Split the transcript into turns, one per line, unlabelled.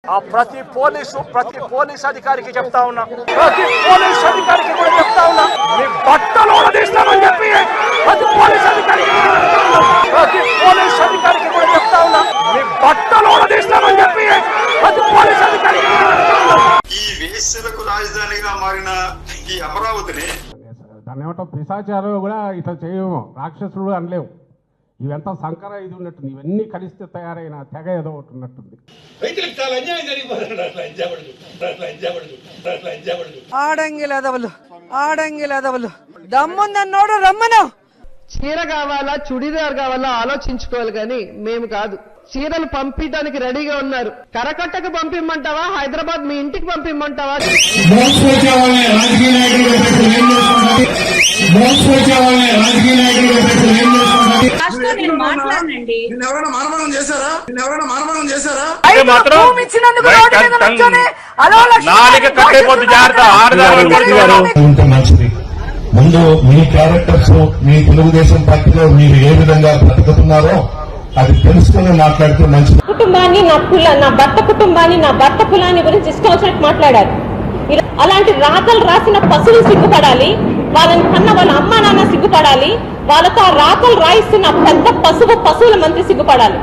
ప్రతి పోలీస్ అధికారికి చెప్తా ఉన్నా, ప్రతి పోలీస్ అధికారికి కూడా చెప్తా ఉన్నా, మీ బట్టలు తీస్తామని చెప్పి ప్రతి పోలీస్ అధికారికి కూడా చెప్తా ఉన్నా, మీ బట్టలు తీస్తామని చెప్పి ప్రతి పోలీస్ అధికారికి.
ఈ వేశ్యలకు రాజధానిగా మారిన ఈ అమరావతిని
దాన్ని ఏమంటాం, పిశాచాలు కూడా ఇట్లా చేయము, రాక్షసుడు అనలేము. ఇవంతా సంకర ఇది ఉన్నట్టుంది, ఇవన్నీ కలిస్తే తయారైన తెగ ఏదో ఒకటి ఉన్నట్టుంది.
ఆడంగిలెదవలు దమ్ముందన్నోడు రమ్మను.
చీర కావాలా చుడిదార్ కావాలా ఆలోచించుకోవాలి కానీ మేము కాదు. చీరలు పంపించడానికి రెడీగా ఉన్నారు. కరకట్టకు పంపిమ్మంటావా, హైదరాబాద్ మీ ఇంటికి పంపిమ్మంటావా?
ముందు మీ క్యారెక్టర్స్, మీ తెలుగుదేశం పార్టీలో మీరు ఏ విధంగా బ్రతుకుతున్నారో అది తెలుసుకుని మాట్లాడితే మంచిది.
కుటుంబాన్ని, నా భర్త కుటుంబాన్ని, నా భర్త కులాన్ని గురించి ఇష్టం వచ్చినట్టు మాట్లాడారు. అలాంటి రాతలు రాసిన పశువులు సిగ్గుపడాలి, వాళ్ళని కన్న వాళ్ళ అమ్మా నాన్న సిగ్గుపడాలి, వాళ్ళతో ఆ రాతలు రాయిస్తున్న పెద్ద పశువుల మంత్రి సిగ్గుపడాలి.